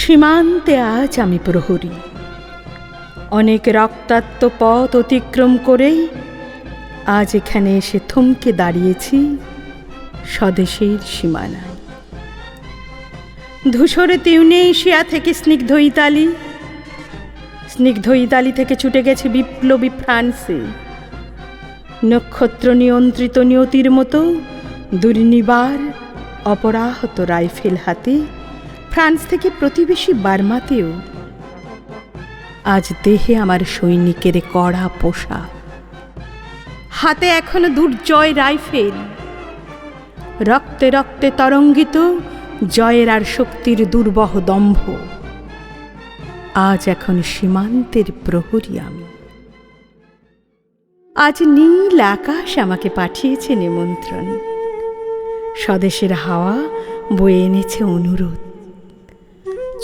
সীমান্তে আজ আমি প্রহরী। অনেক রক্তাক্ত পথ অতিক্রম করেই আজ এখানে এসে থমকে দাঁড়িয়েছি স্বদেশের সীমানায়। ধূসরে তিউনেশিয়া থেকে স্নিগ্ধ ইতালি, স্নিগ্ধ ইতালি থেকে ছুটে গেছে বিপ্লবী ফ্রান্সে। নক্ষত্র নিয়ন্ত্রিত নিয়তির মতো দুর্নিবার অপরাহত রাইফেল হাতে ফ্রান্স থেকে প্রতিবেশী বার্মাতেও আজ দেহে আমার সৈনিকের কড়া পোশাক, হাতে এখনো দুর্জয় রাইফেল, রক্তে রক্তে তরঙ্গিত জয়ের আর শক্তির দুর্বহ দম্ভ। আজ এখন সীমান্তের প্রহরী আমি। আজ নীল আকাশ আমাকে পাঠিয়েছে নিমন্ত্রণ, স্বদেশের হাওয়া বয়ে এনেছে অনুরোধ,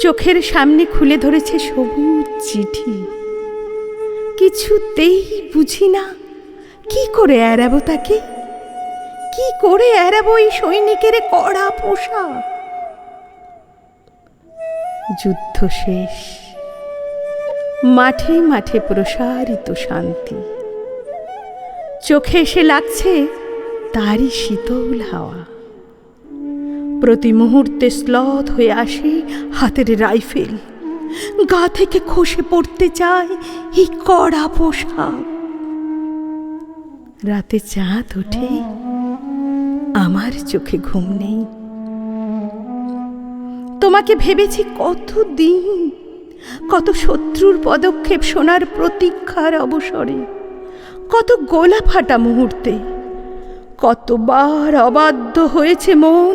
চোখের সামনে খুলে ধরেছে সবুজ চিঠি। কিছুতেই বুঝি না কি করে এড়াবো তাকে, কি করে এড়াবো এই সৈনিকের কড়া পোশাক। যুদ্ধ শেষ, মাঠে মাঠে প্রসারিত শান্তি, চোখে এসে লাগছে তারই শীতল হাওয়া। প্রতি মুহূর্তে শ্লথ হয়ে আসে হাতের রাইফেল, গা থেকে খসে পড়তে চায় এই কড়া পোশাক। রাতে চাঁদ ওঠে, আমার চোখে ঘুম নেই। তোমাকে ভেবেছি কতদিন, কত শত্রুর পদক্ষেপ শোনার প্রতীক্ষার অবসরে, কত গোলা ফাটা মুহূর্তে, কতবার অবাধ্য হয়েছে মন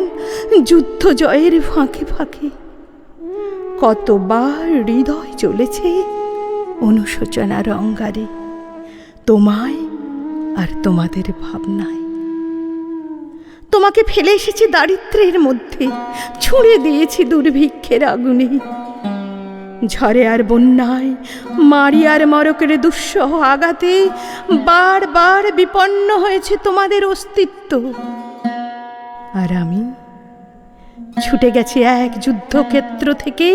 যুদ্ধ জয়ের ফাঁকে ফাঁকে, কতবার হৃদয় চলেছে অনুশোচনার অঙ্গারে তোমায় আর তোমাদের ভাবনায়। তোমাকে ফেলে এসেছি দারিদ্র্যের মধ্যে, ছুঁড়ে দিয়েছি দুর্ভিক্ষের আগুনে। ঝড়ে আর বন্যায়, মারি আর মরকের দুঃসহ আঘাতে বারবার বিপন্ন হয়েছে তোমাদের অস্তিত্ব। আর আমি ছুটে গেছি এক যুদ্ধক্ষেত্র থেকে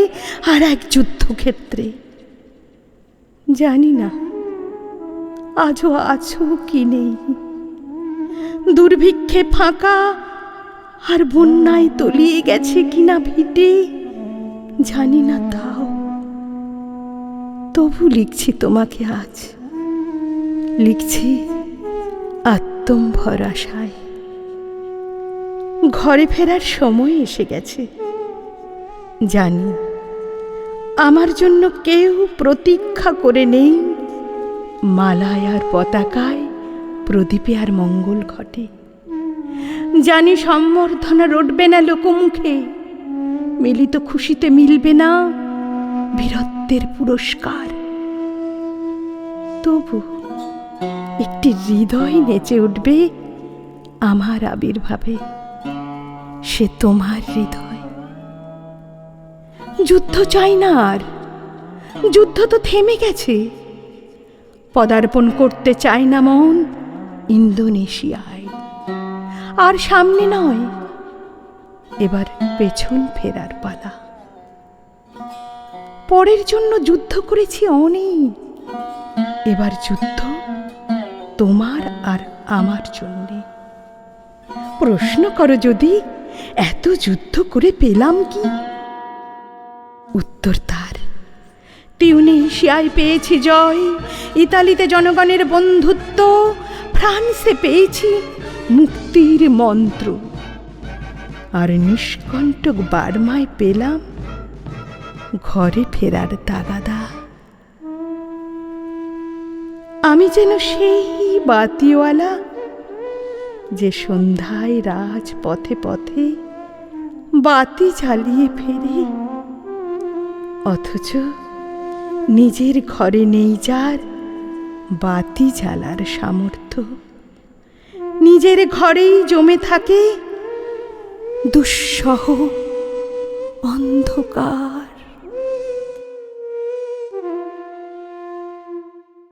আর এক যুদ্ধক্ষেত্রে। জানি না আজও আছো কি নেই, দুর্ভিক্ষে ফাঁকা আর বন্যায় তলিয়ে গেছে কিনা ভিটে, জানি না তাও। তবু লিখছি তোমাকে আজ, লিখছি আত্মভরসায়। ঘরে ফেরার সময় এসে গেছে, জানি আমার জন্য কেউ প্রতীক্ষা করে নেই মালায় আর পতাকায়, প্রদীপে আর মঙ্গল ঘটে। জানি সম্বর্ধনা রটবে না লোকমুখে, মিলিত খুশিতে মিলবে না বীরত্বের পুরস্কার। তবু একটি হৃদয় নেচে উঠবে আমার আবির্ভাবে, সে তোমার হৃদয়। যুদ্ধ চাই না আর, যুদ্ধ তো থেমে গেছে। পদার্পণ করতে চাই না মন ইন্দোনেশিয়ায়, আর সামনে নয়, এবার পেছন ফেরার পালা। পরের জন্য যুদ্ধ করেছি অনেক, এবার যুদ্ধ তোমার আর আমার জন্যে। প্রশ্ন করো যদি এত যুদ্ধ করে পেলাম কি? উত্তর তার, টিউনেশিয়ায় পেয়েছি জয়, ইতালিতে জনগণের বন্ধুত্ব, ফ্রান্সে পেয়েছি মুক্তির মন্ত্র, আর নিষ্কণ্টক বার্মায় পেলাম ঘরে ফেরার তাগাদা। আমি যেন সেই বাতিওয়ালা যে সন্ধ্যায় রাজ পথে পথে বাতি জ্বালিয়ে ফেরে, অথচ নিজের ঘরে নেই যার বাতি জ্বালার সামর্থ্য। নিজের ঘরেই জমে থাকে দুঃসহ অন্ধকার।